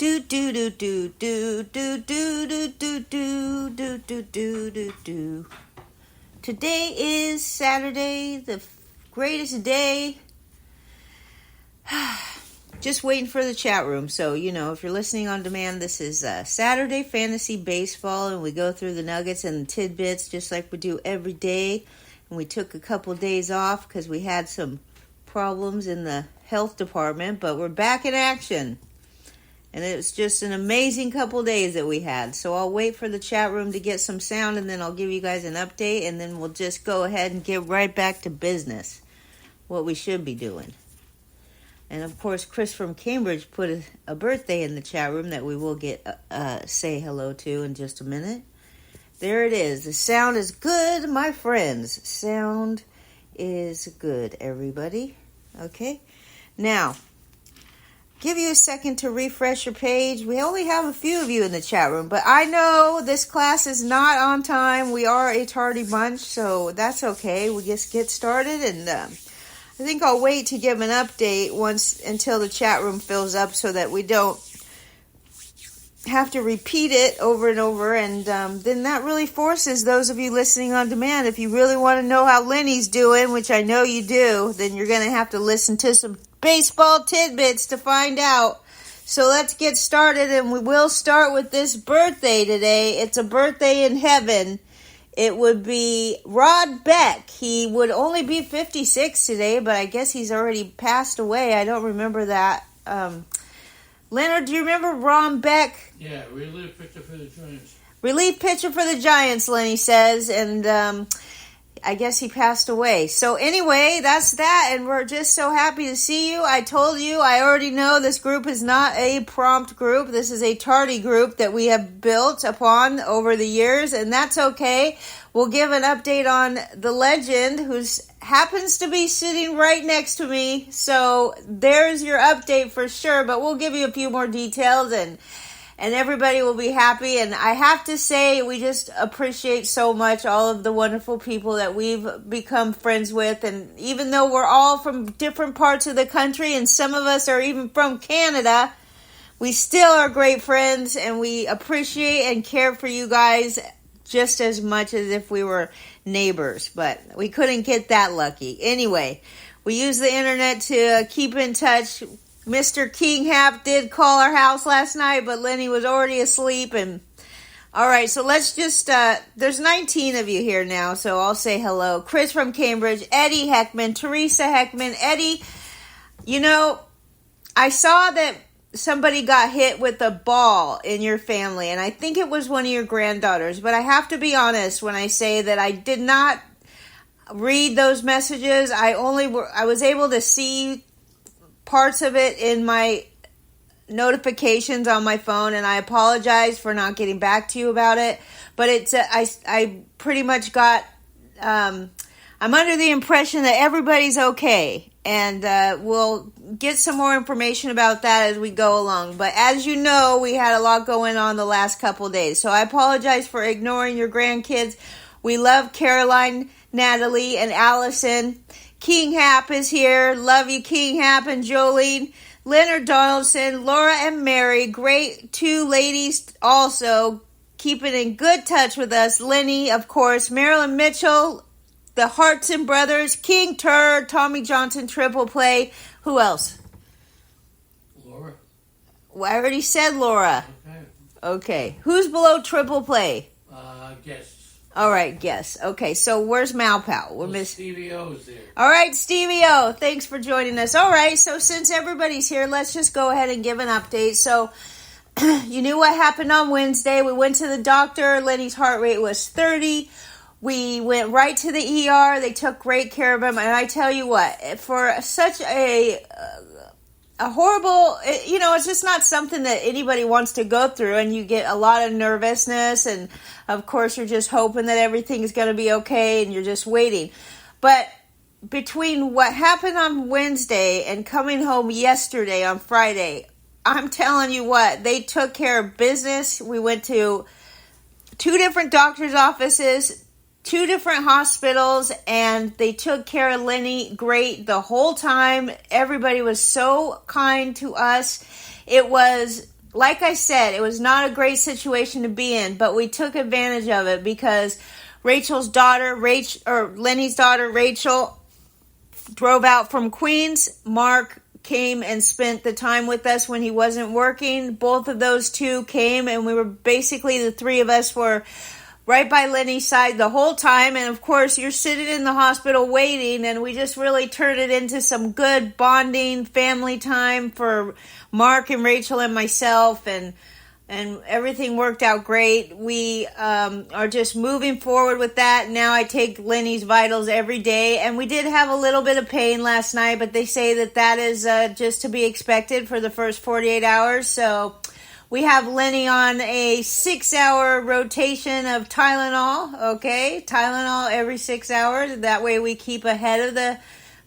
Do do do do do do do do do do do do do do do. Today is Saturday, the greatest day. Just waiting for the chat room. So, if you're listening on demand, this is Saturday Fantasy Baseball, and we go through the nuggets and the tidbits just like we do every day. And we took a couple days off because we had some problems in the health department, but we're back in action. And it's just an amazing couple days that we had. So I'll wait for the chat room to get some sound, and then I'll give you guys an update, and then we'll just go ahead and get right back to business, what we should be doing. And of course, Chris from Cambridge put a birthday in the chat room that we will get say hello to in just a minute. There it is. The sound is good, my friends. Sound is good, everybody. Okay? Now, give you a second to refresh your page. We only have a few of you in the chat room, but I know this class is not on time. We are a tardy bunch, so that's okay. We just get started, and I think I'll wait to give an update until the chat room fills up so that we don't have to repeat it over and over, and then that really forces those of you listening on demand, if you really want to know how Lenny's doing, which I know you do, then you're going to have to listen to some baseball tidbits to find out. So let's get started, and we will start with this birthday today. It's a birthday in heaven. It would be Rod Beck. He would only be 56 today, but I guess he's already passed away. I don't remember that. Leonard, do you remember Ron Beck? Yeah, relief pitcher for the Giants. Relief pitcher for the Giants, Lenny says, and I guess he passed away. So anyway, that's that, and we're just so happy to see you. I told you, I already know this group is not a prompt group. This is a tardy group that we have built upon over the years, and that's okay. We'll give an update on the legend who happens to be sitting right next to me. So there's your update for sure, but we'll give you a few more details, and everybody will be happy. And I have to say, we just appreciate so much all of the wonderful people that we've become friends with. And even though we're all from different parts of the country, and some of us are even from Canada, we still are great friends, and we appreciate and care for you guys just as much as if we were neighbors. But we couldn't get that lucky. Anyway, we use the internet to keep in touch. Mr. King Hap did call our house last night, but Lenny was already asleep. And all right, so let's just, there's 19 of you here now, so I'll say hello. Chris from Cambridge, Eddie Heckman, Teresa Heckman. Eddie, I saw that somebody got hit with a ball in your family, and I think it was one of your granddaughters, but I have to be honest when I say that I did not read those messages. I was able to see parts of it in my notifications on my phone, and I apologize for not getting back to you about it, but I pretty much got, I'm under the impression that everybody's okay, and we'll get some more information about that as we go along. But as you know, we had a lot going on the last couple days, so I apologize for ignoring your grandkids. We love Caroline, Natalie, and Allison. King Hap is here. Love you, King Hap and Jolene. Leonard Donaldson, Laura and Mary. Great two ladies also. Keeping in good touch with us. Lenny, of course. Marilyn Mitchell. The Hartson brothers. King Tur. Tommy Johnson. Triple Play. Who else? Laura. Well, I already said Laura. Okay. Who's below Triple Play? Guests. All right, guess. Okay, so where's Malpal? Stevie O's there. All right, Stevie O, thanks for joining us. All right, so since everybody's here, let's just go ahead and give an update. So, you knew what happened on Wednesday. We went to the doctor. Lenny's heart rate was 30. We went right to the ER. They took great care of him. And I tell you what, for such a horrible, it's just not something that anybody wants to go through, and you get a lot of nervousness, and of course you're just hoping that everything is going to be okay, and you're just waiting. But between what happened on Wednesday and coming home yesterday on Friday, I'm telling you what, they took care of business. We went to 2 different doctor's offices, 2 different hospitals, and they took care of Lenny great the whole time. Everybody was so kind to us. It was like I said, it was not a great situation to be in, but we took advantage of it because Lenny's daughter, Rachel, drove out from Queens. Mark came and spent the time with us when he wasn't working. Both of those two came, and we were basically, the three of us were right by Lenny's side the whole time. And of course, you're sitting in the hospital waiting, and we just really turned it into some good bonding family time for Mark and Rachel and myself, and everything worked out great. We are just moving forward with that. Now I take Lenny's vitals every day, and we did have a little bit of pain last night, but they say that is just to be expected for the first 48 hours. So we have Lenny on a 6-hour rotation of Tylenol, okay? Tylenol every 6 hours. That way we keep ahead of the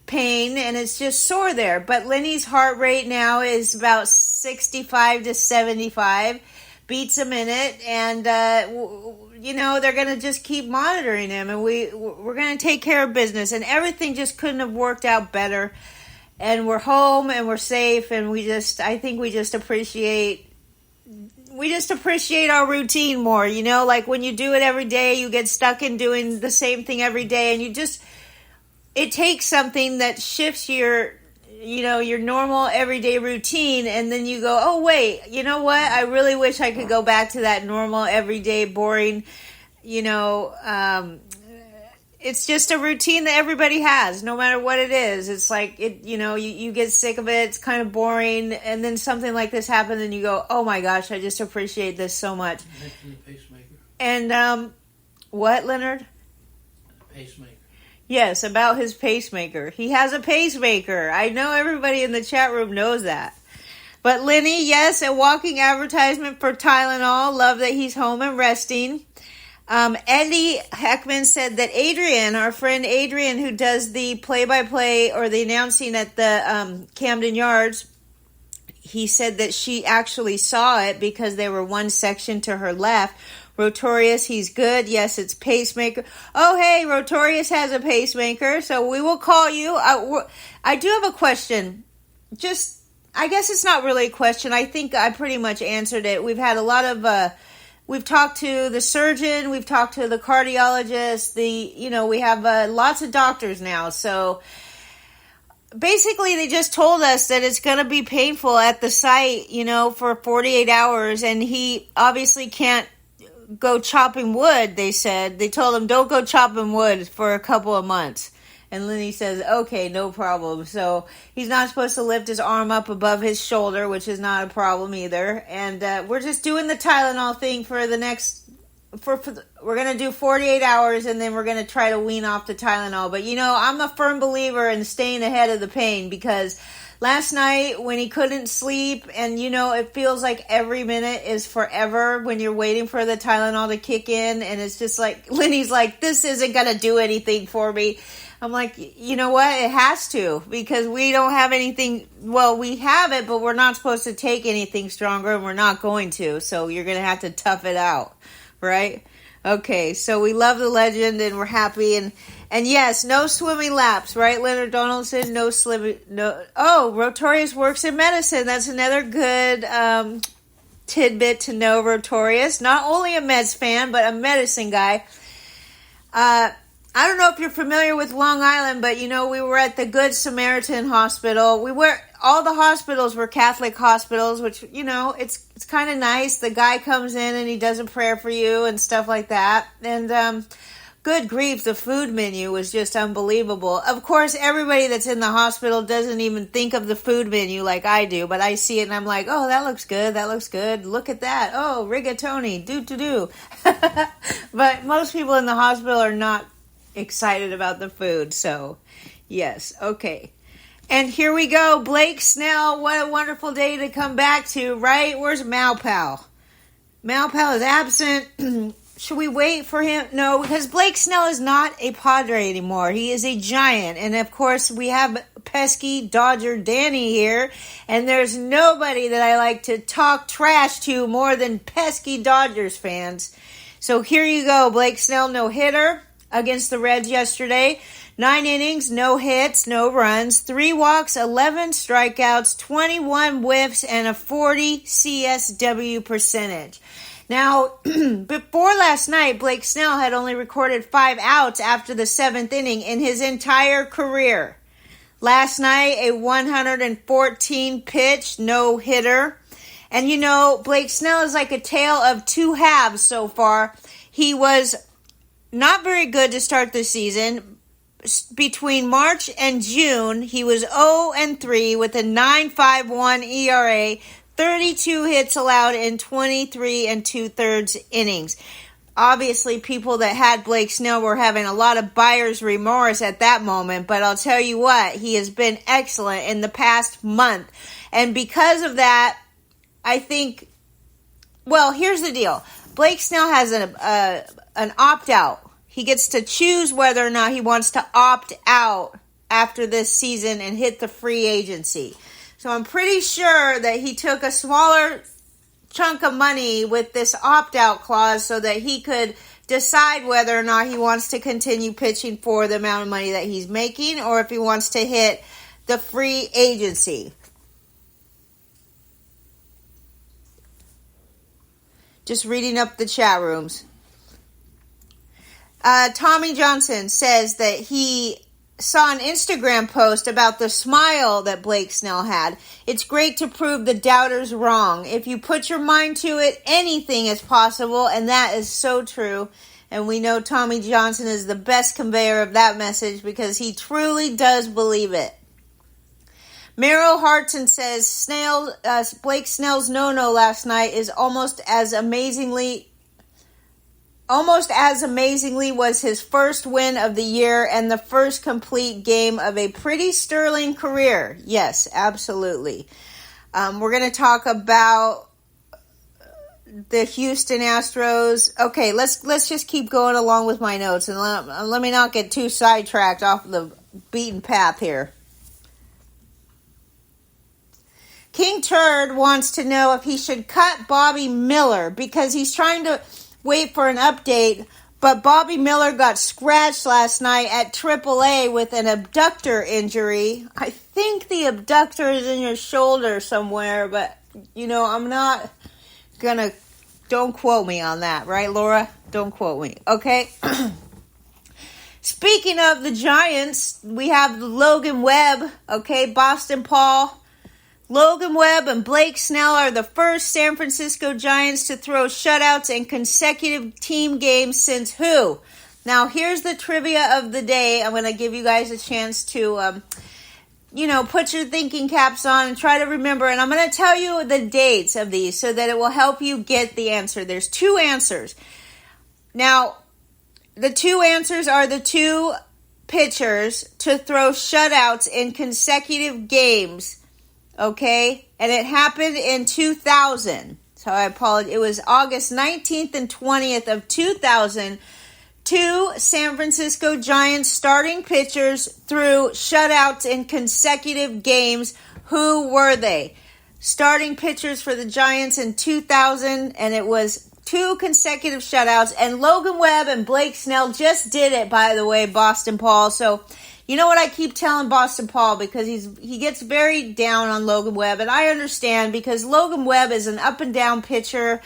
pain, and it's just sore there. But Lenny's heart rate now is about 65 to 75 beats a minute, and they're going to just keep monitoring him, and we're going to take care of business, and everything just couldn't have worked out better. And we're home, and we're safe, and I think we just appreciate our routine more, like when you do it every day, you get stuck in doing the same thing every day, and it takes something that shifts your normal everyday routine, and then you go, oh wait, you know what? I really wish I could go back to that normal everyday boring, it's just a routine that everybody has, no matter what it is. It's like, you get sick of it, it's kind of boring, and then something like this happens, and you go, oh my gosh, I just appreciate this so much. The pacemaker. And, what, Leonard? The pacemaker. Yes, about his pacemaker. He has a pacemaker. I know everybody in the chat room knows that. But Lenny, yes, a walking advertisement for Tylenol. Love that he's home and resting. Eddie Heckman said that Adrian, our friend Adrian, who does the play-by-play or the announcing at the Camden Yards, he said that she actually saw it because they were one section to her left. Rotorius, he's good. Yes, it's pacemaker. Oh, hey, Rotorius has a pacemaker, so we will call you. I do have a question. I guess it's not really a question. I think I pretty much answered it. We've had a lot of, we've talked to the surgeon, we've talked to the cardiologist, we have lots of doctors now, so basically they just told us that it's going to be painful at the site, for 48 hours, and he obviously can't go chopping wood. They told him don't go chopping wood for a couple of months, and Lenny says okay, no problem. So he's not supposed to lift his arm up above his shoulder, which is not a problem either. And we're just doing the Tylenol thing for the next we're going to do 48 hours, and then we're going to try to wean off the Tylenol. But I'm a firm believer in staying ahead of the pain, because last night when he couldn't sleep, and it feels like every minute is forever when you're waiting for the Tylenol to kick in, and it's just like, Lenny's like, this isn't going to do anything for me. I'm like, you know what? It has to, because we don't have anything. Well, we have it, but we're not supposed to take anything stronger, and we're not going to. So you're going to have to tough it out, right? Okay, so we love the legend, and we're happy, and yes, no swimming laps, right, Leonard Donaldson? No swimming. No. Oh, Rotorius works in medicine. That's another good tidbit to know. Rotorius, not only a Mets fan, but a medicine guy. I don't know if you're familiar with Long Island, but we were at the Good Samaritan Hospital. All the hospitals were Catholic hospitals, which, it's kind of nice. The guy comes in and he does a prayer for you and stuff like that. And good grief, the food menu was just unbelievable. Of course, everybody that's in the hospital doesn't even think of the food menu like I do, but I see it and I'm like, oh, that looks good, that looks good. Look at that. Oh, rigatoni, do. But most people in the hospital are not excited about the food, so yes, okay. And here we go, Blake Snell. What a wonderful day to come back to, right? Where's Malpal? Malpal is absent. Should we wait for him? No, because Blake Snell is not a Padre anymore. He is a Giant. And of course, we have pesky Dodger Danny here. And there's nobody that I like to talk trash to more than pesky Dodgers fans. So here you go, Blake Snell, no hitter. against the Reds yesterday. 9 innings, no hits, no runs, 3 walks, 11 strikeouts, 21 whiffs, and a 40 CSW percentage. Now, before last night, Blake Snell had only recorded 5 outs after the 7th inning in his entire career. Last night, a 114-pitch no-hitter. And you know, Blake Snell is like a tale of two halves so far. He was not very good to start the season. Between March and June, he was 0-3 with a 9.51 ERA, 32 hits allowed in 23 2/3 innings. Obviously, people that had Blake Snell were having a lot of buyer's remorse at that moment, but I'll tell you what, he has been excellent in the past month. And because of that, I think, well, here's the deal. Blake Snell has an opt-out. He gets to choose whether or not he wants to opt out after this season and hit the free agency. So I'm pretty sure that he took a smaller chunk of money with this opt-out clause so that he could decide whether or not he wants to continue pitching for the amount of money that he's making or if he wants to hit the free agency. Just reading up the chat rooms. Tommy Johnson says that he saw an Instagram post about the smile that Blake Snell had. It's great to prove the doubters wrong. If you put your mind to it, anything is possible, and that is so true. And we know Tommy Johnson is the best conveyor of that message because he truly does believe it. Meryl Hartson says Blake Snell's no-no last night is almost as amazingly was his first win of the year and the first complete game of a pretty sterling career. Yes, absolutely. We're going to talk about the Houston Astros. Okay, let's just keep going along with my notes and let me not get too sidetracked off the beaten path here. King Turd wants to know if he should cut Bobby Miller because he's trying to wait for an update, but Bobby Miller got scratched last night at AAA with an abductor injury. I think the abductor is in your shoulder somewhere, but, you know, I'm not gonna, don't quote me on that, right, Laura? Don't quote me, okay? Speaking of the Giants, we have Logan Webb, okay, Boston Paul. Logan Webb and Blake Snell are the first San Francisco Giants to throw shutouts in consecutive team games since who? Now, here's the trivia of the day. I'm going to give you guys a chance to, put your thinking caps on and try to remember. And I'm going to tell you the dates of these so that it will help you get the answer. There's 2 answers. Now, the 2 answers are the 2 pitchers to throw shutouts in consecutive games. Okay, and it happened in 2000. So I apologize. It was August 19th and 20th of 2000. 2 San Francisco Giants starting pitchers threw shutouts in consecutive games. Who were they? Starting pitchers for the Giants in 2000, and it was 2 consecutive shutouts. And Logan Webb and Blake Snell just did it, by the way, Boston Paul. So you know what I keep telling Boston Paul because he gets very down on Logan Webb, and I understand because Logan Webb is an up and down pitcher.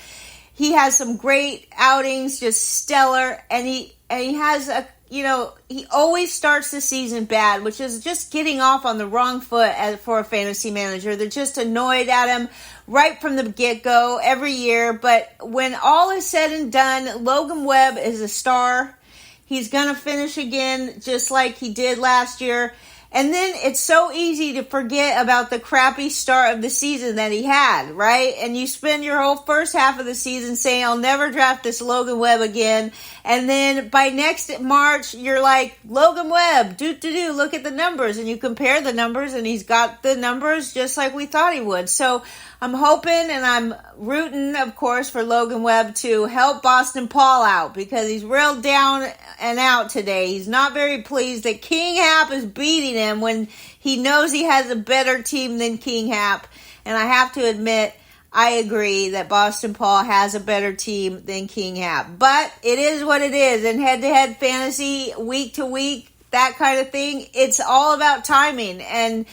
He has some great outings, just stellar, and he has he always starts the season bad, which is just getting off on the wrong foot for a fantasy manager. They're just annoyed at him right from the get-go every year, but when all is said and done, Logan Webb is a star. He's going to finish again just like he did last year. And then it's so easy to forget about the crappy start of the season that he had, right? And you spend your whole first half of the season saying, I'll never draft this Logan Webb again. And then by next March, you're like, Logan Webb, look at the numbers. And you compare the numbers, and he's got the numbers just like we thought he would. So I'm hoping and I'm rooting, of course, for Logan Webb to help Boston Paul out because he's real down and out today. He's not very pleased that King Hap is beating him when he knows he has a better team than King Hap. And I have to admit, I agree that Boston Paul has a better team than King Hap. But it is what it is. In head-to-head fantasy, week to week, that kind of thing, it's all about timing. And,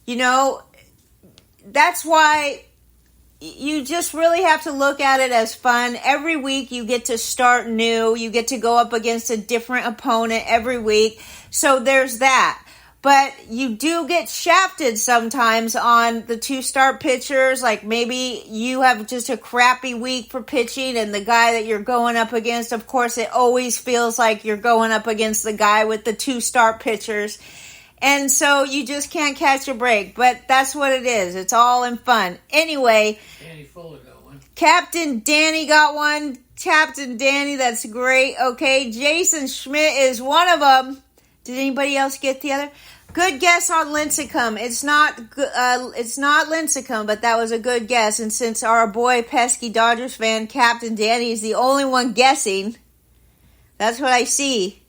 you know, that's why you just really have to look at it as fun. Every week you get to start new. You get to go up against a different opponent every week. So there's that. But you do get shafted sometimes on the 2-star pitchers. Like maybe you have just a crappy week for pitching and the guy that you're going up against, of course, it always feels like you're going up against the guy with the 2-star pitchers. And so you just can't catch a break. But that's what it is. It's all in fun. Anyway. Danny Fuller got one. Captain Danny got one. Captain Danny, that's great. Okay, Jason Schmidt is one of them. Did anybody else get the other? Good guess on Lincecum. It's not Lincecum, but that was a good guess. And since our boy pesky Dodgers fan, Captain Danny, is the only one guessing, that's what I see.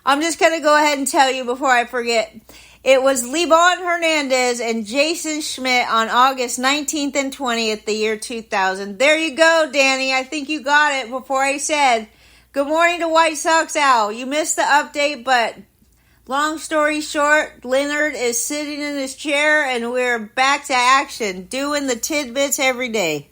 I'm just going to go ahead and tell you before I forget. It was Liban Hernandez and Jason Schmidt on August 19th and 20th, the year 2000. There you go, Danny. I think you got it before I said, good morning to White Sox Al. You missed the update, but long story short, Leonard is sitting in his chair and we're back to action, doing the tidbits every day.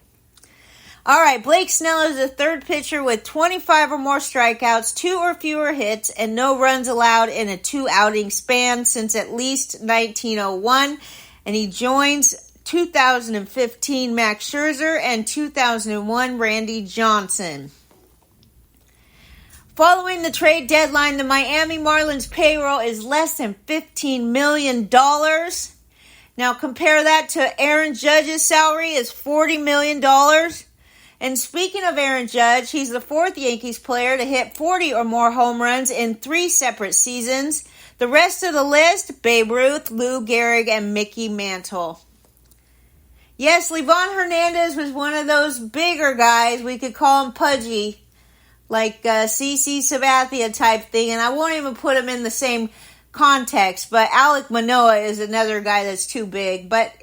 All right, Blake Snell is the third pitcher with 25 or more strikeouts, 2 or fewer hits, and no runs allowed in a 2-outing span since at least 1901. And he joins 2015 Max Scherzer and 2001 Randy Johnson. Following the trade deadline, the Miami Marlins payroll is less than $15 million. Now compare that to Aaron Judge's salary is $40 million. And speaking of Aaron Judge, he's the 4th Yankees player to hit 40 or more home runs in 3 separate seasons. The rest of the list, Babe Ruth, Lou Gehrig, and Mickey Mantle. Yes, Livan Hernandez was one of those bigger guys. We could call him pudgy, like CC Sabathia type thing. And I won't even put him in the same context. But Alek Manoah is another guy that's too big. But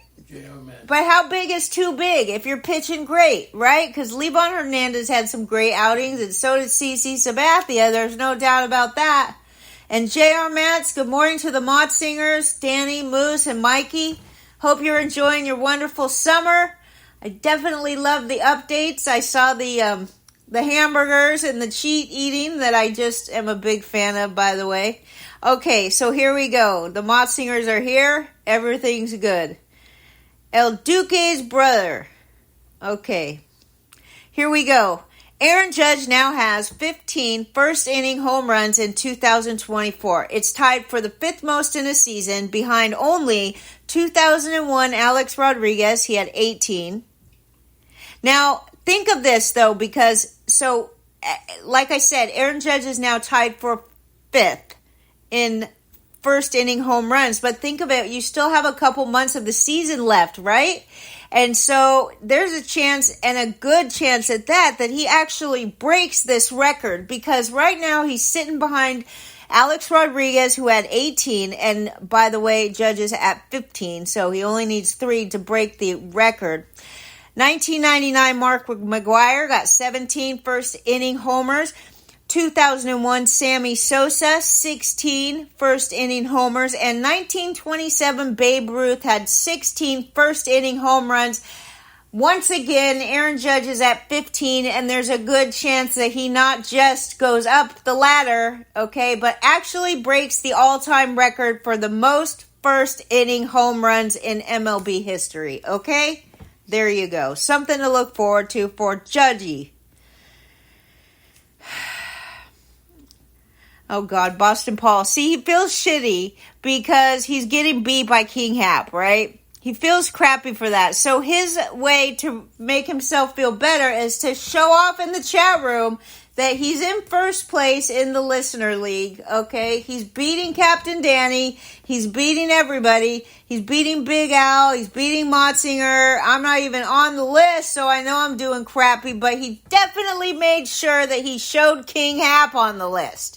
how big is too big if you're pitching great, right? Because Liban Hernandez had some great outings, and so did CC Sabathia. There's no doubt about that. And J.R. Matz, good morning to the Mod Singers, Danny, Moose, and Mikey. Hope you're enjoying your wonderful summer. I definitely love the updates. I saw the hamburgers and the cheat eating that I just am a big fan of, by the way. Okay, so here we go. The Mod Singers are here. Everything's good. El Duque's brother. Okay, here we go. Aaron Judge now has 15 first-inning home runs in 2024. It's tied for the 5th most in a season, behind only 2001 Alex Rodriguez. He had 18. Now, think of this, though, because, like I said, Aaron Judge is now tied for 5th in first inning home runs, but think of it, you still have a couple months of the season left, right? And so there's a chance, and a good chance at that he actually breaks this record, because right now he's sitting behind Alex Rodriguez, who had 18, and by the way, Judge is at 15, so he only needs 3 to break the record. 1999 Mark McGwire got 17 first inning homers. 2001 Sammy Sosa, 16 first-inning homers. And 1927 Babe Ruth had 16 first-inning home runs. Once again, Aaron Judge is at 15, and there's a good chance that he not just goes up the ladder, okay, but actually breaks the all-time record for the most first-inning home runs in MLB history, okay? There you go. Something to look forward to for Judgy. Oh, God, Boston Paul. See, he feels shitty because he's getting beat by King Hap, right? He feels crappy for that. So his way to make himself feel better is to show off in the chat room that he's in first place in the listener league, okay? He's beating Captain Danny. He's beating everybody. He's beating Big Al. He's beating Motzinger. I'm not even on the list, so I know I'm doing crappy, but he definitely made sure that he showed King Hap on the list.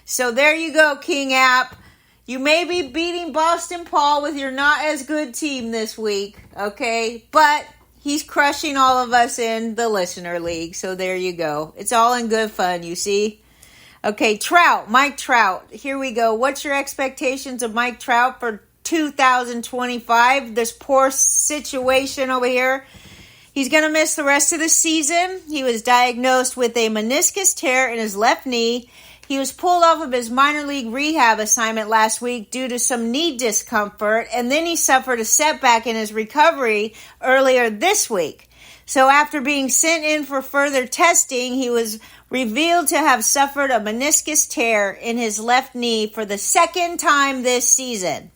So there you go, King Hap. You may be beating Boston Paul with your not as good team this week, okay? But he's crushing all of us in the listener league. So there you go. It's all in good fun, you see. Okay, Trout, Mike Trout. Here we go. What's your expectations of Mike Trout for 2025? This poor situation over here. He's going to miss the rest of the season. He was diagnosed with a meniscus tear in his left knee. He was pulled off of his minor league rehab assignment last week due to some knee discomfort, and then he suffered a setback in his recovery earlier this week. So after being sent in for further testing, he was revealed to have suffered a meniscus tear in his left knee for the second time this season.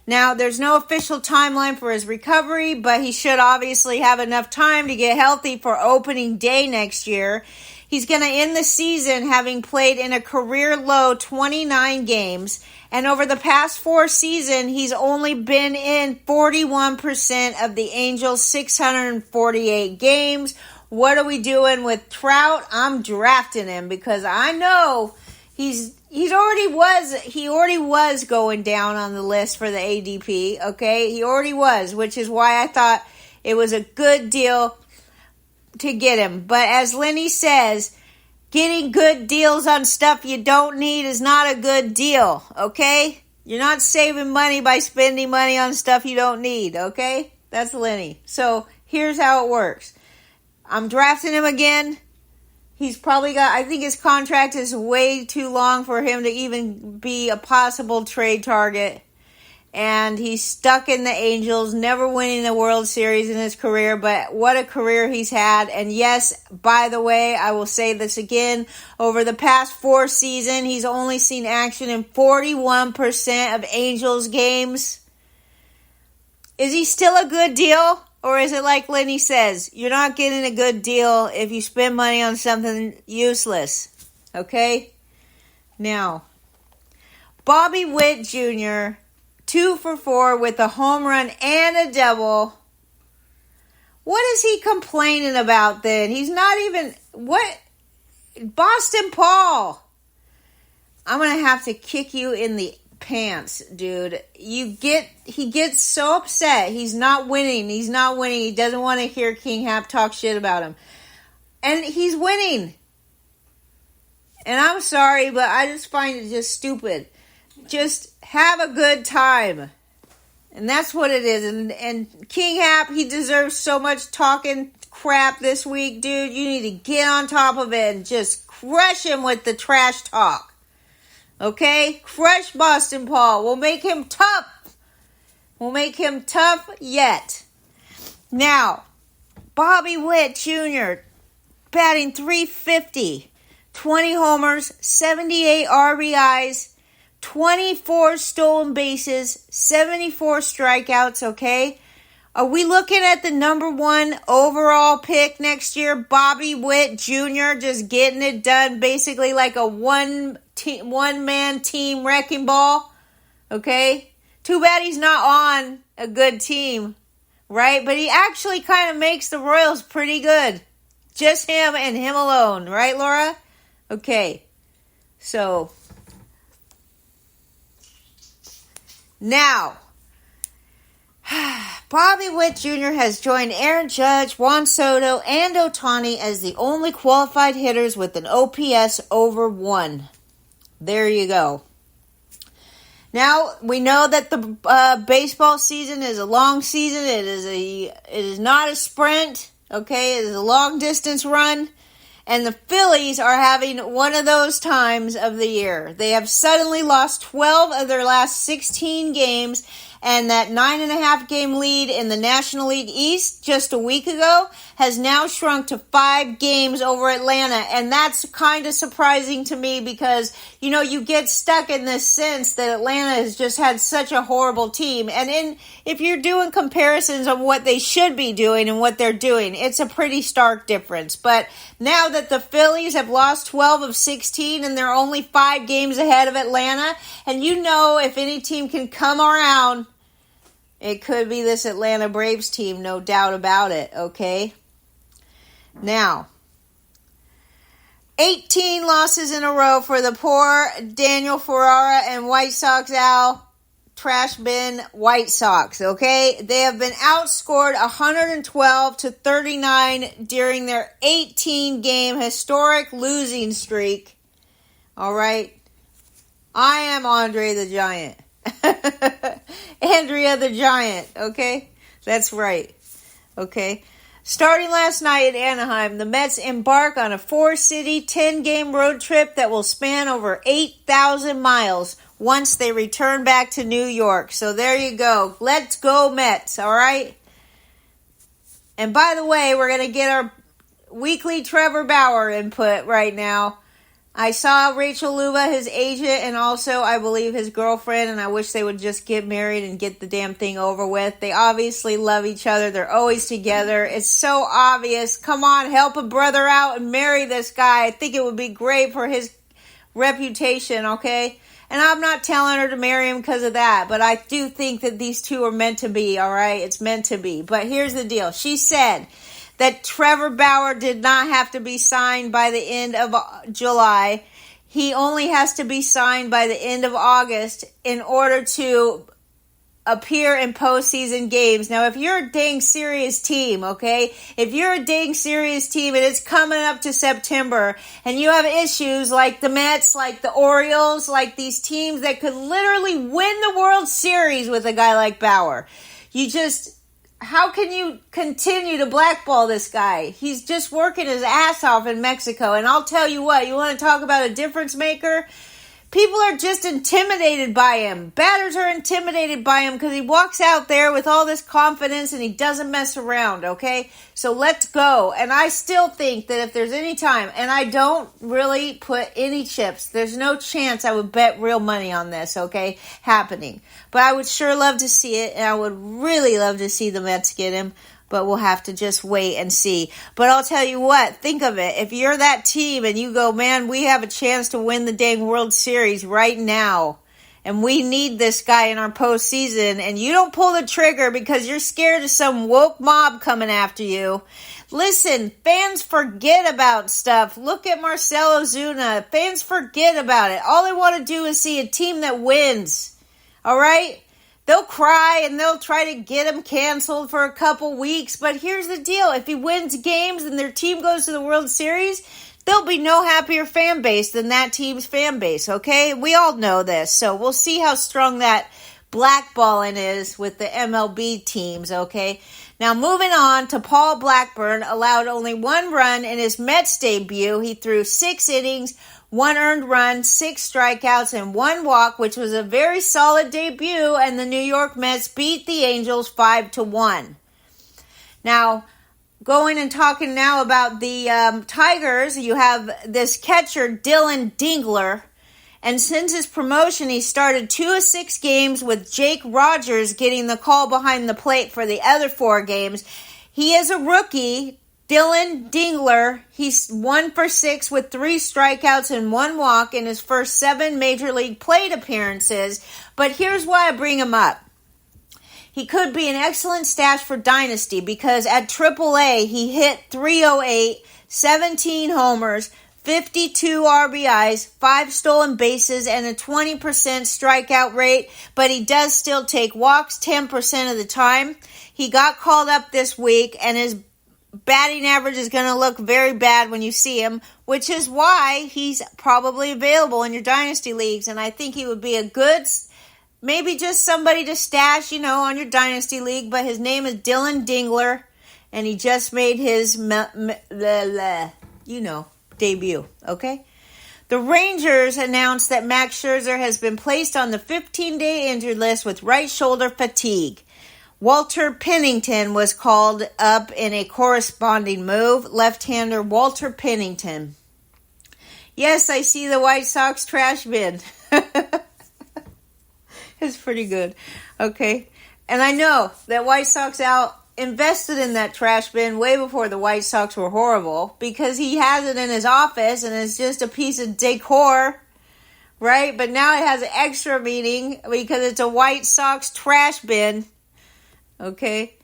Now, there's no official timeline for his recovery, but he should obviously have enough time to get healthy for opening day next year. He's going to end the season having played in a career-low 29 games, and over the past 4 seasons, he's only been in 41% of the Angels' 648 games. What are we doing with Trout? I'm drafting him because I know he already was going down on the list for the ADP, okay? He already was, which is why I thought it was a good deal to get him. But as Lenny says, getting good deals on stuff you don't need is not a good deal, okay? You're not saving money by spending money on stuff you don't need, okay? That's Lenny. So here's how it works. I'm drafting him again. He's probably I think his contract is way too long for him to even be a possible trade target. And he's stuck in the Angels, never winning the World Series in his career, but what a career he's had. And yes, by the way, I will say this again, over the past 4 seasons, he's only seen action in 41% of Angels games. Is he still a good deal? Or is it like Lenny says, you're not getting a good deal if you spend money on something useless? Okay? Now, Bobby Witt Jr., 2 for 4 with a home run and a double. What is he complaining about then? He's not even... What? Boston Paul. I'm going to have to kick you in the pants, dude. He gets so upset. He's not winning. He doesn't want to hear King Hap talk shit about him. And he's winning. And I'm sorry, but I just find it just stupid. Just have a good time. And that's what it is. And King Hap, he deserves so much talking crap this week, dude. You need to get on top of it and just crush him with the trash talk. Okay? Crush Boston Paul. We'll make him tough. We'll make him tough yet. Now, Bobby Witt Jr., batting .350, 20 homers, 78 RBIs, 24 stolen bases, 74 strikeouts, okay? Are we looking at the number 1 overall pick next year? Bobby Witt Jr. just getting it done basically like a one-man team wrecking ball, okay? Too bad he's not on a good team, right? But he actually kind of makes the Royals pretty good. Just him and him alone, right, Laura? Okay, so... Now, Bobby Witt Jr. has joined Aaron Judge, Juan Soto, and Ohtani as the only qualified hitters with an OPS over 1. There you go. Now, we know that the baseball season is a long season. It is not a sprint, okay? It is a long-distance run. And the Phillies are having one of those times of the year. They have suddenly lost 12 of their last 16 games, and that 9.5 game lead in the National League East just a week ago has now shrunk to 5 games over Atlanta. And that's kind of surprising to me because, you know, you get stuck in this sense that Atlanta has just had such a horrible team. And if you're doing comparisons on what they should be doing and what they're doing, it's a pretty stark difference. But now that the Phillies have lost 12 of 16 and they're only 5 games ahead of Atlanta, and you know if any team can come around, it could be this Atlanta Braves team, no doubt about it, okay? Now, 18 losses in a row for the poor Daniel Ferrara and White Sox Al. trash bin White Sox, okay? They have been outscored 112-39 during their 18-game historic losing streak. All right? I am Andre the Giant. Andrea the Giant, okay? That's right, okay? Starting last night in Anaheim, the Mets embark on a 4-city, 10-game road trip that will span over 8,000 miles once they return back to New York. So there you go. Let's go Mets, all right? And by the way, we're going to get our weekly Trevor Bauer input right now. I saw Rachel Luba, his agent, and also, I believe, his girlfriend, and I wish they would just get married and get the damn thing over with. They obviously love each other. They're always together. It's so obvious. Come on, help a brother out and marry this guy. I think it would be great for his reputation, okay? And I'm not telling her to marry him because of that, but I do think that these two are meant to be, all right? It's meant to be. But here's the deal. She said that Trevor Bauer did not have to be signed by the end of July. He only has to be signed by the end of August in order to appear in postseason games. Now, if you're a dang serious team, okay? If you're a dang serious team and it's coming up to September and you have issues like the Mets, like the Orioles, like these teams that could literally win the World Series with a guy like Bauer, how can you continue to blackball this guy? He's just working his ass off in Mexico. And I'll tell you what, you want to talk about a difference maker? People are just intimidated by him. Batters are intimidated by him because he walks out there with all this confidence and he doesn't mess around, okay? So let's go. And I still think that if there's any time, and I don't really put any chips, there's no chance I would bet real money on this, okay, happening. But I would sure love to see it, and I would really love to see the Mets get him. But we'll have to just wait and see. But I'll tell you what, think of it. If you're that team and you go, man, we have a chance to win the dang World Series right now, and we need this guy in our postseason, and you don't pull the trigger because you're scared of some woke mob coming after you. Listen, fans forget about stuff. Look at Marcell Ozuna. Fans forget about it. All they want to do is see a team that wins. All right? They'll cry and they'll try to get him canceled for a couple weeks. But here's the deal. If he wins games and their team goes to the World Series, there'll be no happier fan base than that team's fan base, okay? We all know this. So we'll see how strong that blackballing is with the MLB teams, okay? Now moving on to Paul Blackburn, allowed only one run in his Mets debut. He threw 6 innings, 1 earned run, 6 strikeouts, and 1 walk, which was a very solid debut, and the New York Mets beat the Angels 5-1. Now, going and talking now about the Tigers, you have this catcher, Dylan Dingler, and since his promotion, he started 2 of 6 games with Jake Rogers getting the call behind the plate for the other 4 games. He is a rookie. Dylan Dingler, he's 1 for 6 with 3 strikeouts and 1 walk in his first 7 Major League plate appearances. But here's why I bring him up. He could be an excellent stash for Dynasty because at AAA, he hit .308, 17 homers, 52 RBIs, 5 stolen bases, and a 20% strikeout rate. But he does still take walks 10% of the time. He got called up this week, and his batting average is going to look very bad when you see him, which is why he's probably available in your dynasty leagues. And I think he would be a good, maybe just somebody to stash, on your dynasty league. But his name is Dylan Dingler, and he just made his, debut, okay? The Rangers announced that Max Scherzer has been placed on the 15-day injured list with right shoulder fatigue. Walter Pennington was called up in a corresponding move. Left-hander Walter Pennington. Yes, I see the White Sox trash bin. It's pretty good. Okay. And I know that White Sox out invested in that trash bin way before the White Sox were horrible because he has it in his office and it's just a piece of decor, right? But now it has an extra meaning because it's a White Sox trash bin. Okay.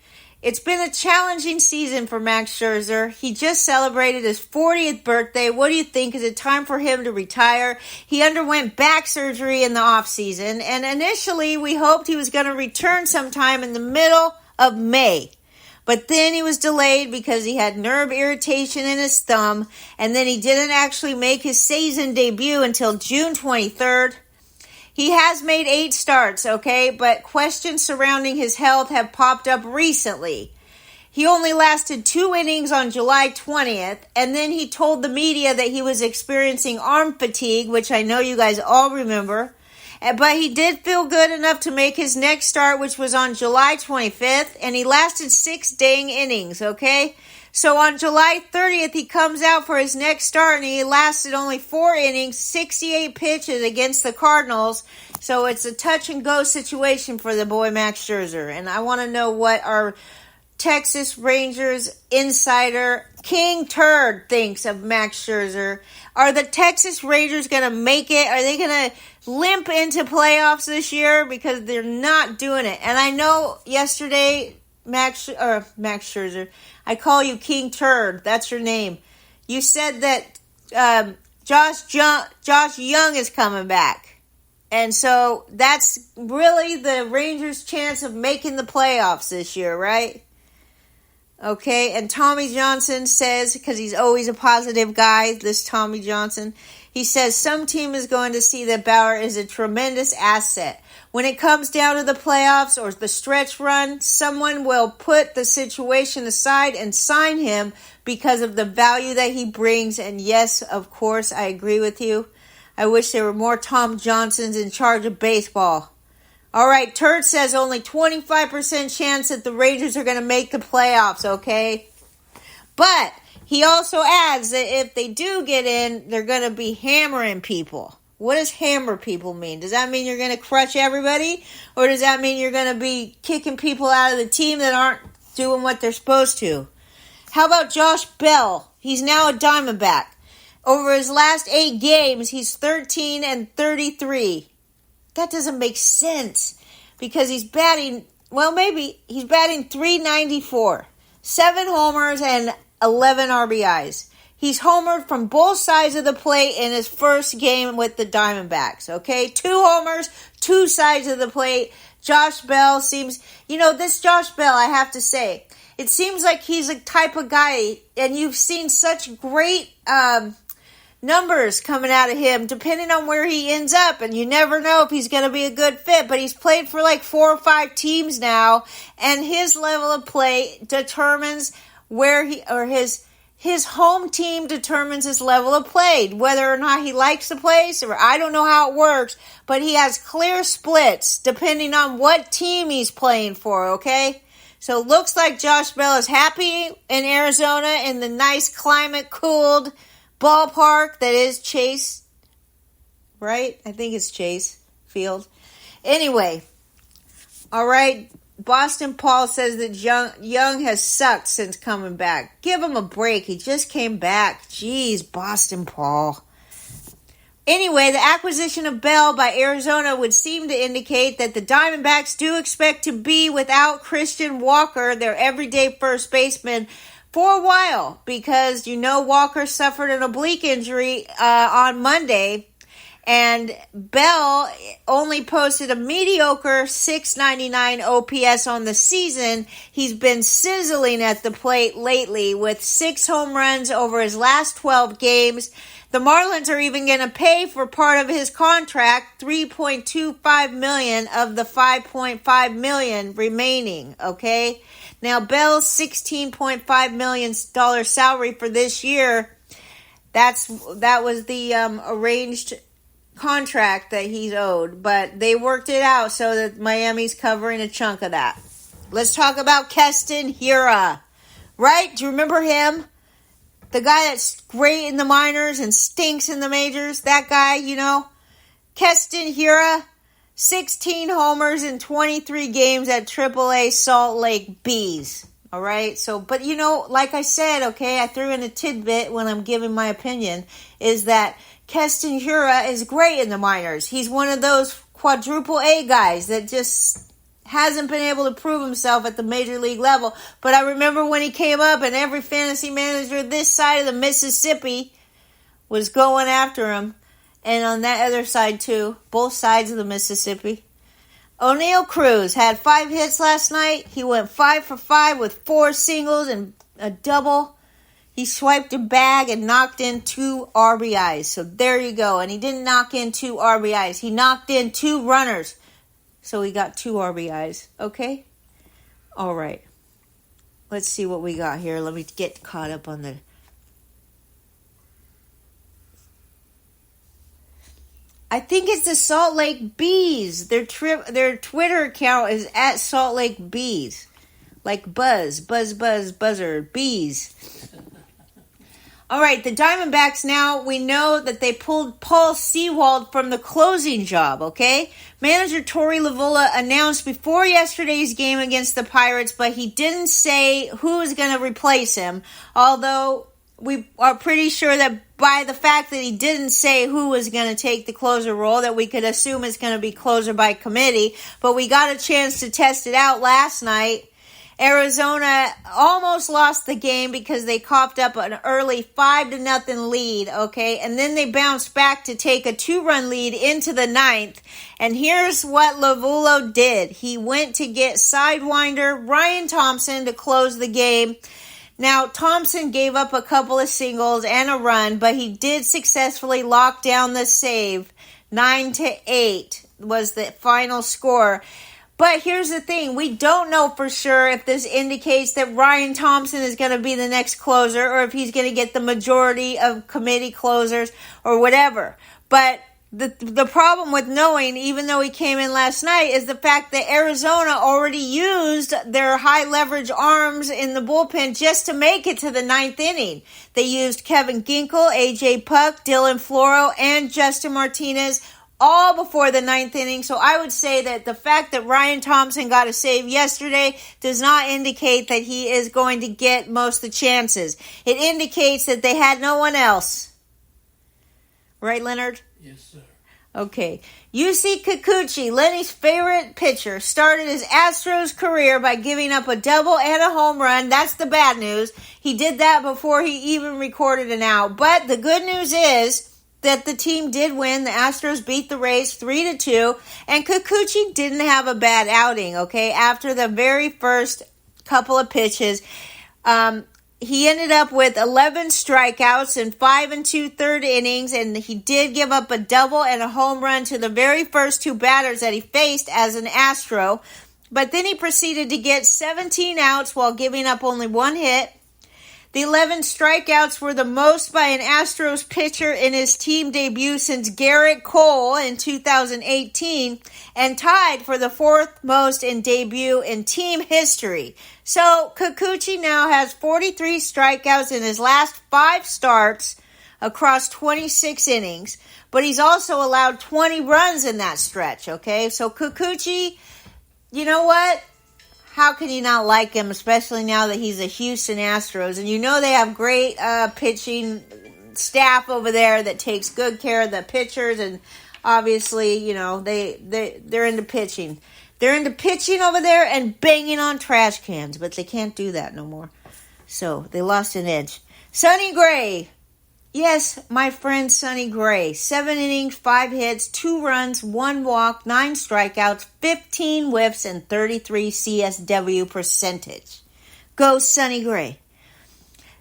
It's been a challenging season for Max Scherzer. He just celebrated his 40th birthday. What do you think? Is it time for him to retire? He underwent back surgery in the offseason, and initially we hoped he was going to return sometime in the middle of May. But then he was delayed because he had nerve irritation in his thumb, and then he didn't actually make his season debut until June 23rd. He has made 8 starts, okay, but questions surrounding his health have popped up recently. He only lasted 2 innings on July 20th, and then he told the media that he was experiencing arm fatigue, which I know you guys all remember. But he did feel good enough to make his next start, which was on July 25th, and he lasted 6 dang innings, okay? So on July 30th, he comes out for his next start, and he lasted only 4 innings, 68 pitches against the Cardinals. So it's a touch-and-go situation for the boy Max Scherzer. And I want to know what our Texas Rangers insider King Turd thinks of Max Scherzer. Are the Texas Rangers going to make it? Are they going to limp into playoffs this year? Because they're not doing it. And I know yesterday, Max Scherzer, I call you King Turd. That's your name. You said that Josh Young is coming back. And so that's really the Rangers' chance of making the playoffs this year, right? Okay, and Tommy Johnson says, because he's always a positive guy, this Tommy Johnson, he says some team is going to see that Bauer is a tremendous asset. When it comes down to the playoffs or the stretch run, someone will put the situation aside and sign him because of the value that he brings. And yes, of course, I agree with you. I wish there were more Tom Johnsons in charge of baseball. All right, Turd says only 25% chance that the Rangers are going to make the playoffs, okay? But he also adds that if they do get in, they're going to be hammering people. What does hammer people mean? Does that mean you're going to crush everybody? Or does that mean you're going to be kicking people out of the team that aren't doing what they're supposed to? How about Josh Bell? He's now a Diamondback. Over his last 8 games, he's 13-33. That doesn't make sense because he's batting, well, maybe he's batting .394, 7 homers and 11 RBIs. He's homered from both sides of the plate in his first game with the Diamondbacks, okay? 2 homers, 2 sides of the plate. Josh Bell seems, this Josh Bell, I have to say, it seems like he's a type of guy, and you've seen such great numbers coming out of him depending on where he ends up, and you never know if he's going to be a good fit, but he's played for like 4 or 5 teams now, and his level of play determines where his home team determines his level of play, whether or not he likes the place, or I don't know how it works, but he has clear splits depending on what team he's playing for, okay? So it looks like Josh Bell is happy in Arizona in the nice climate-cooled ballpark that is Chase, right? I think it's Chase Field. Anyway, all right. Boston Paul says that Young has sucked since coming back. Give him a break. He just came back. Jeez, Boston Paul. Anyway, the acquisition of Bell by Arizona would seem to indicate that the Diamondbacks do expect to be without Christian Walker, their everyday first baseman, for a while, because Walker suffered an oblique injury on Monday, and Bell only posted a mediocre .699 OPS on the season. He's been sizzling at the plate lately with 6 home runs over his last 12 games. The Marlins are even going to pay for part of his contract, $3.25 million of the $5.5 million remaining, okay? Now, Bell's $16.5 million salary for this year, that was the arranged contract that he's owed, but they worked it out so that Miami's covering a chunk of that. Let's talk about Keston Hiura, right? Do you remember him? The guy that's great in the minors and stinks in the majors, that guy, Keston Hiura, 16 homers in 23 games at AAA Salt Lake Bees. All right. So, but like I said, okay, I threw in a tidbit when I'm giving my opinion, is that Keston Hiura is great in the minors. He's one of those quadruple A guys that just hasn't been able to prove himself at the major league level. But I remember when he came up and every fantasy manager this side of the Mississippi was going after him. And on that other side too, both sides of the Mississippi. O'Neal Cruz had 5 hits last night. He went 5 for 5 with 4 singles and a double. He swiped a bag and knocked in 2 RBIs. So there you go. And he didn't knock in 2 RBIs. He knocked in 2 runners. So he got 2 RBIs. Okay? All right. Let's see what we got here. Let me get caught up on the... I think it's the Salt Lake Bees. Their Twitter account is at Salt Lake Bees. Like buzz, buzzer, bees. All right, the Diamondbacks now, we know that they pulled Paul Sewald from the closing job, okay? Manager Torey Lovullo announced before yesterday's game against the Pirates, but he didn't say who was going to replace him, although we are pretty sure that by the fact that he didn't say who was going to take the closer role, that we could assume it's going to be closer by committee, but we got a chance to test it out last night. Arizona almost lost the game because they coughed up an early 5-0 lead, okay? And then they bounced back to take a 2-run lead into the 9th. And here's what Lovullo did. He went to get sidewinder Ryan Thompson to close the game. Now, Thompson gave up a couple of singles and a run, but he did successfully lock down the save. 9-8 was the final score. But here's the thing, we don't know for sure if this indicates that Ryan Thompson is going to be the next closer or if he's going to get the majority of committee closers or whatever. But the problem with knowing, even though he came in last night, is the fact that Arizona already used their high leverage arms in the bullpen just to make it to the 9th inning. They used Kevin Ginkel, AJ Puck, Dylan Floro, and Justin Martinez all before the 9th inning. So I would say that the fact that Ryan Thompson got a save yesterday does not indicate that he is going to get most of the chances. It indicates that they had no one else. Right, Leonard? Yes, sir. Okay. UC Kikuchi, Lenny's favorite pitcher, started his Astros career by giving up a double and a home run. That's the bad news. He did that before he even recorded an out. But the good news is that the team did win. The Astros beat the Rays 3-2, and Kikuchi didn't have a bad outing, okay? After the very first couple of pitches, he ended up with 11 strikeouts in 5 2/3 innings, and he did give up a double and a home run to the very first 2 batters that he faced as an Astro. But then he proceeded to get 17 outs while giving up only 1 hit. The 11 strikeouts were the most by an Astros pitcher in his team debut since Garrett Cole in 2018, and tied for the 4th most in debut in team history. So Kikuchi now has 43 strikeouts in his last 5 starts across 26 innings, but he's also allowed 20 runs in that stretch, okay? So Kikuchi, you know what? How can you not like him, especially now that he's a Houston Astros? And you know they have great pitching staff over there that takes good care of the pitchers. And obviously, you know, they're into pitching. They're into pitching over there and banging on trash cans. But they can't do that no more. So they lost an edge. Sonny Gray. Yes, my friend Sonny Gray. 7 innings, 5 hits, 2 runs, 1 walk, 9 strikeouts, 15 whiffs, and 33 CSW percentage. Go Sonny Gray.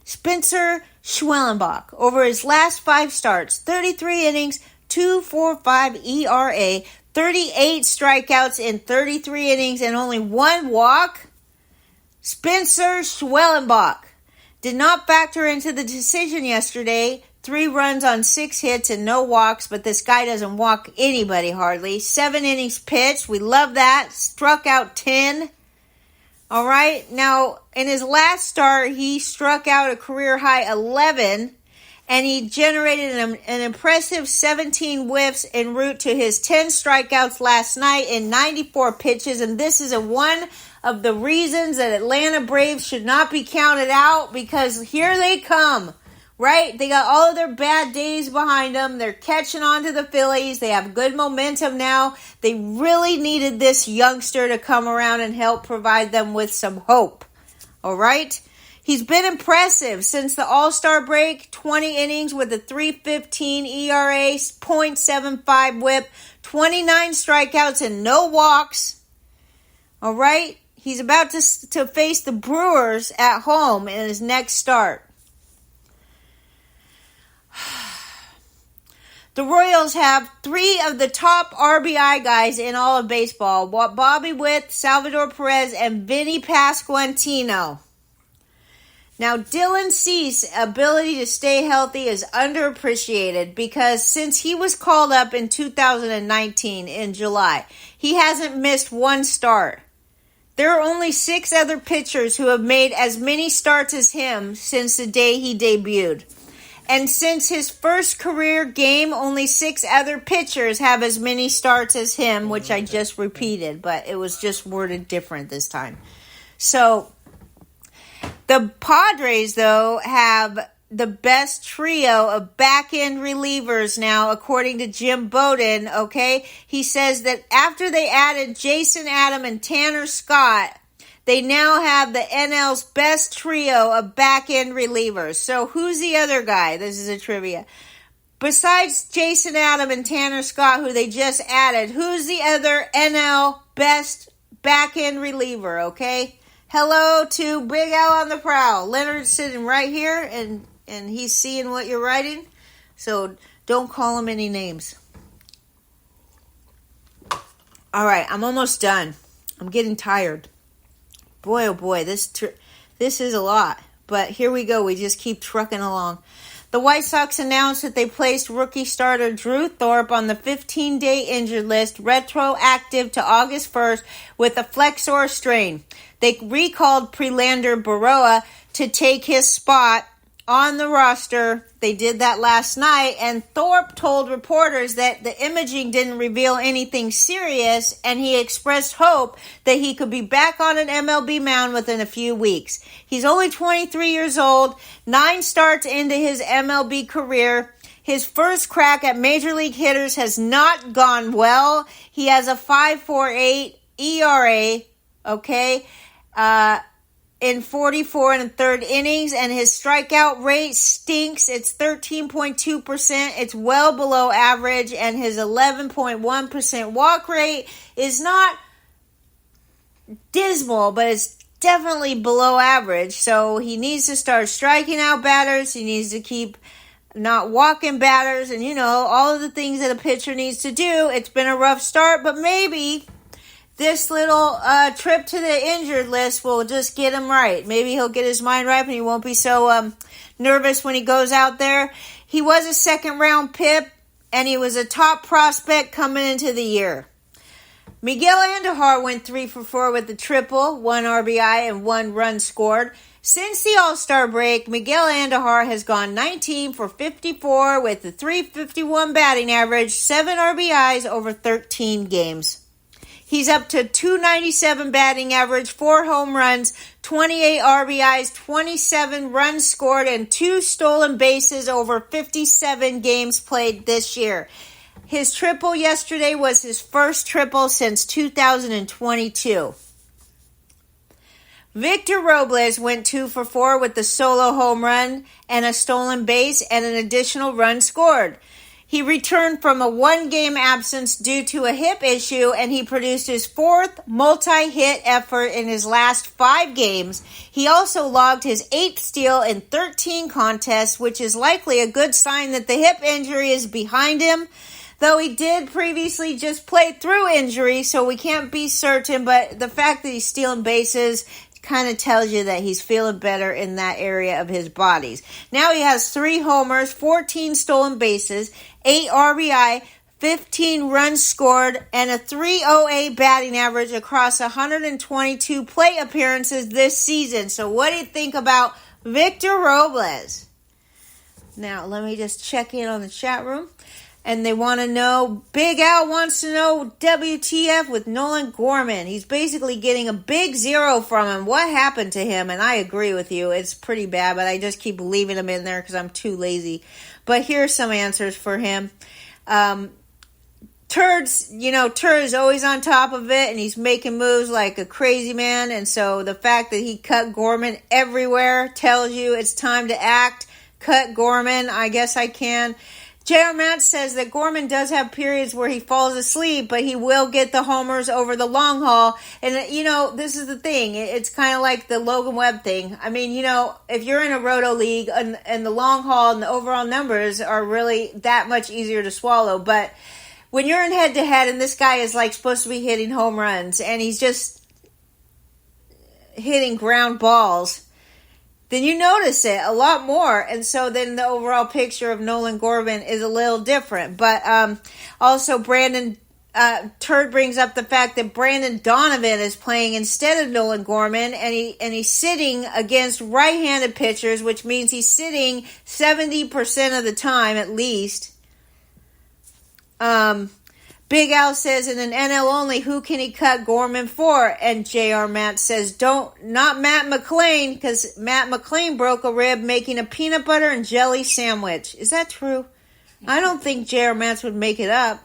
Spencer Schwellenbach. Over his last 5 starts, 33 innings, 2.45 ERA, 38 strikeouts in 33 innings, and only 1 walk. Spencer Schwellenbach did not factor into the decision yesterday. 3 runs on 6 hits and no walks, but this guy doesn't walk anybody hardly. 7 innings pitched. We love that. Struck out 10. All right. Now, in his last start, he struck out a career-high 11, and he generated an impressive 17 whiffs en route to his 10 strikeouts last night in 94 pitches, and this is one of the reasons that Atlanta Braves should not be counted out, because here they come right? They got all of their bad days behind them. They're catching on to the Phillies. They have good momentum now. They really needed this youngster to come around and help provide them with some hope. All right? He's been impressive since the All-Star break. 20 innings with a 3.15 ERA, .75 whip, 29 strikeouts and no walks. All right? He's about to face the Brewers at home in his next start. The Royals have 3 of the top RBI guys in all of baseball. Bobby Witt, Salvador Perez, and Vinny Pasquantino. Now, Dylan Cease's ability to stay healthy is underappreciated because since he was called up in 2019 in July, he hasn't missed one start. There are only 6 other pitchers who have made as many starts as him since the day he debuted. And since his first career game, only 6 other pitchers have as many starts as him, which I just repeated, but it was just worded different this time. So, the Padres, though, have the best trio of back-end relievers now, according to Jim Bowden, okay? He says that after they added Jason Adam and Tanner Scott, they now have the NL's best trio of back-end relievers. So who's the other guy? This is a trivia. Besides Jason Adam and Tanner Scott, who they just added, who's the other NL best back-end reliever, okay? Hello to Big Al on the Prowl. Leonard's sitting right here, and he's seeing what you're writing. So don't call him any names. All right, I'm almost done. I'm getting tired. Boy, oh boy, this is a lot. But here we go. We just keep trucking along. The White Sox announced that they placed rookie starter Drew Thorpe on the 15-day injured list, retroactive to August 1st, with a flexor strain. They recalled Prelander Baroa to take his spot on the roster. They did that last night, and Thorpe told reporters that the imaging didn't reveal anything serious, and he expressed hope that he could be back on an MLB mound within a few weeks. He's only 23 years old, 9 starts into his MLB career. His first crack at Major League hitters has not gone well. He has a 5.48 ERA, okay? In 44 and a third innings, and his strikeout rate stinks. It's 13.2%. It's well below average, and his 11.1% walk rate is not dismal, but it's definitely below average. So he needs to start striking out batters. He needs to keep not walking batters, and all of the things that a pitcher needs to do. It's been a rough start, but maybe this little trip to the injured list will just get him right. Maybe he'll get his mind right and he won't be so nervous when he goes out there. He was a second-round pick, and he was a top prospect coming into the year. Miguel Andujar went 3 for 4 with a triple, 1 RBI, and 1 run scored. Since the All-Star break, Miguel Andujar has gone 19 for 54 with a .351 batting average, 7 RBIs over 13 games. He's up to .297 batting average, 4 home runs, 28 RBIs, 27 runs scored, and 2 stolen bases over 57 games played this year. His triple yesterday was his first triple since 2022. Victor Robles went 2 for 4 with a solo home run and a stolen base and an additional run scored. He returned from a 1-game absence due to a hip issue, and he produced his 4th multi-hit effort in his last 5 games. He also logged his 8th steal in 13 contests, which is likely a good sign that the hip injury is behind him. Though he did previously just play through injury, so we can't be certain, but the fact that he's stealing bases kind of tells you that he's feeling better in that area of his bodies. Now he has 3 homers, 14 stolen bases, 8 RBI, 15 runs scored, and a .308 batting average across 122 plate appearances this season. So what do you think about Victor Robles? Now, let me just check in on the chat room. And they want to know, Big Al wants to know WTF with Nolan Gorman. He's basically getting a big 0 from him. What happened to him? And I agree with you. It's pretty bad, but I just keep leaving him in there because I'm too lazy. But here's some answers for him. Turd is always on top of it, and he's making moves like a crazy man. And so the fact that he cut Gorman everywhere tells you it's time to act. Cut Gorman. I guess I can. J.R. Matt says that Gorman does have periods where he falls asleep, but he will get the homers over the long haul. And, this is the thing. It's kind of like the Logan Webb thing. I mean, if you're in a roto league and the long haul and the overall numbers are really that much easier to swallow. But when you're in head-to-head and this guy is like supposed to be hitting home runs and he's just hitting ground balls, then you notice it a lot more. And so then the overall picture of Nolan Gorman is a little different. But also Brandon Turd brings up the fact that Brandon Donovan is playing instead of Nolan Gorman, and he's sitting against right-handed pitchers, which means he's sitting 70% of the time at least. Big Al says, in an NL only, who can he cut Gorman for? And J.R. Matt says, not Matt McClain, because Matt McClain broke a rib making a peanut butter and jelly sandwich. Is that true? I don't think J.R. Matz would make it up.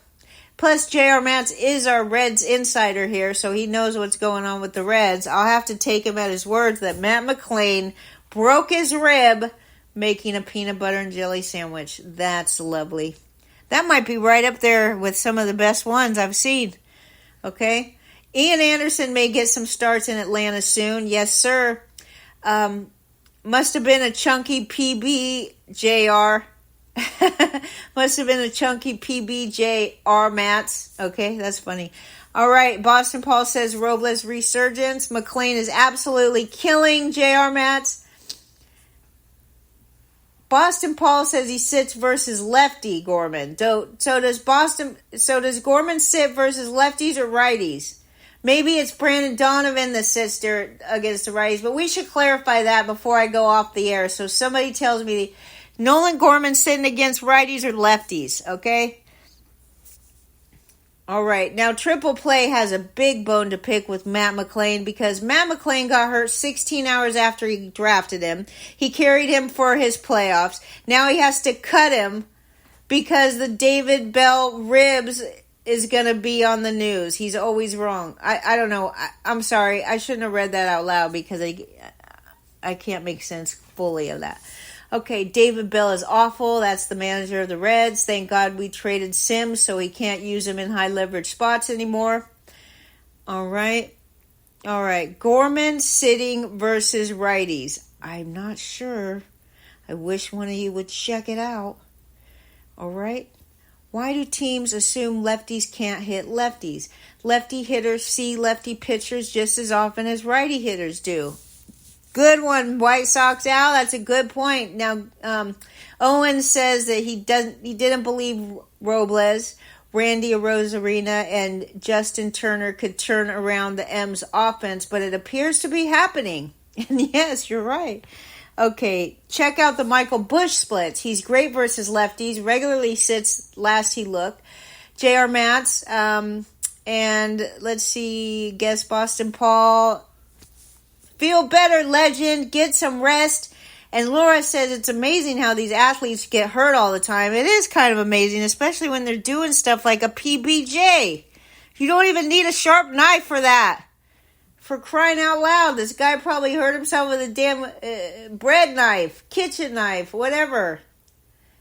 Plus, J.R. Matz is our Reds insider here, so he knows what's going on with the Reds. I'll have to take him at his words that Matt McClain broke his rib making a peanut butter and jelly sandwich. That's lovely. That might be right up there with some of the best ones I've seen. Okay? Ian Anderson may get some starts in Atlanta soon. Yes, sir. Must have been a chunky PB, JR. Must have been a chunky PB, JR Mats. Okay, that's funny. All right, Boston Paul says Robles resurgence. McClain is absolutely killing JR Mats. Boston Paul says he sits versus lefty Gorman. So does Gorman sit versus lefties or righties? Maybe it's Brandon Donovan that sits there against the righties, but we should clarify that before I go off the air. So somebody tells me Nolan Gorman sitting against righties or lefties, okay? All right, now Triple Play has a big bone to pick with Matt McClain because Matt McClain got hurt 16 hours after he drafted him. He carried him for his playoffs. Now he has to cut him because the David Bell ribs is going to be on the news. He's always wrong. I don't know. I'm sorry. I shouldn't have read that out loud because I can't make sense fully of that. Okay, David Bell is awful. That's the manager of the Reds. Thank God we traded Sims so he can't use him in high leverage spots anymore. All right. Gorman sitting versus righties. I'm not sure. I wish one of you would check it out. All right. Why do teams assume lefties can't hit lefties? Lefty hitters see lefty pitchers just as often as righty hitters do. Good one, White Sox Al. That's a good point. Now, Owen says that he didn't believe Robles, Randy Arozarena, and Justin Turner could turn around the M's offense, but it appears to be happening. And yes, you're right. Okay, check out the Michael Busch splits. He's great versus lefties. Regularly sits last he looked. J.R. Matz, and let's see, guess Boston Paul. Feel better, legend. Get some rest. And Laura says it's amazing how these athletes get hurt all the time. It is kind of amazing, especially when they're doing stuff like a PBJ. You don't even need a sharp knife for that. For crying out loud, this guy probably hurt himself with a damn bread knife, kitchen knife, whatever.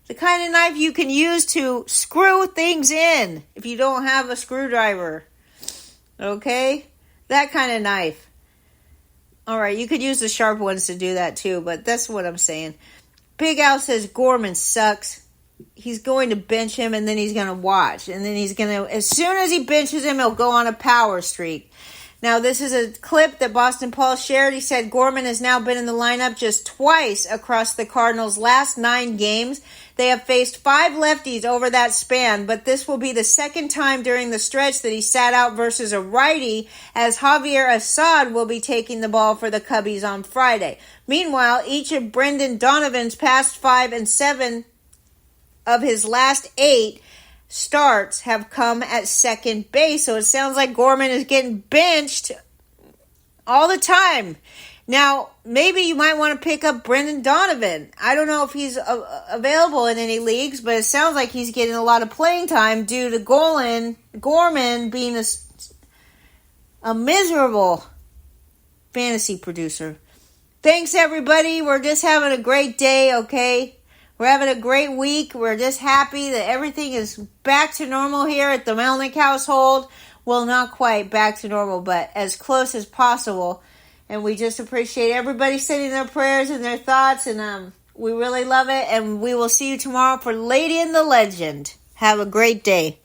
The kind of knife you can use to screw things in if you don't have a screwdriver. Okay? That kind of knife. All right, you could use the sharp ones to do that too, but that's what I'm saying. Big Al says Gorman sucks. He's going to bench him, and then he's going to watch. And then he's going to, as soon as he benches him, he'll go on a power streak. Now, this is a clip that Boston Paul shared. He said Gorman has now been in the lineup just twice across the Cardinals' last 9 games. They have faced 5 lefties over that span, but this will be the second time during the stretch that he sat out versus a righty, as Javier Assad will be taking the ball for the Cubbies on Friday. Meanwhile, each of Brendan Donovan's past 5 and 7 of his last 8 starts have come at second base. So it sounds like Gorman is getting benched all the time. Now, maybe you might want to pick up Brendan Donovan. I don't know if he's available in any leagues, but it sounds like he's getting a lot of playing time due to Gorman being a miserable fantasy producer. Thanks, everybody. We're just having a great day, okay? We're having a great week. We're just happy that everything is back to normal here at the Melnick household. Well, not quite back to normal, but as close as possible. And we just appreciate everybody sending their prayers and their thoughts. And we really love it. And we will see you tomorrow for Lady and the Legend. Have a great day.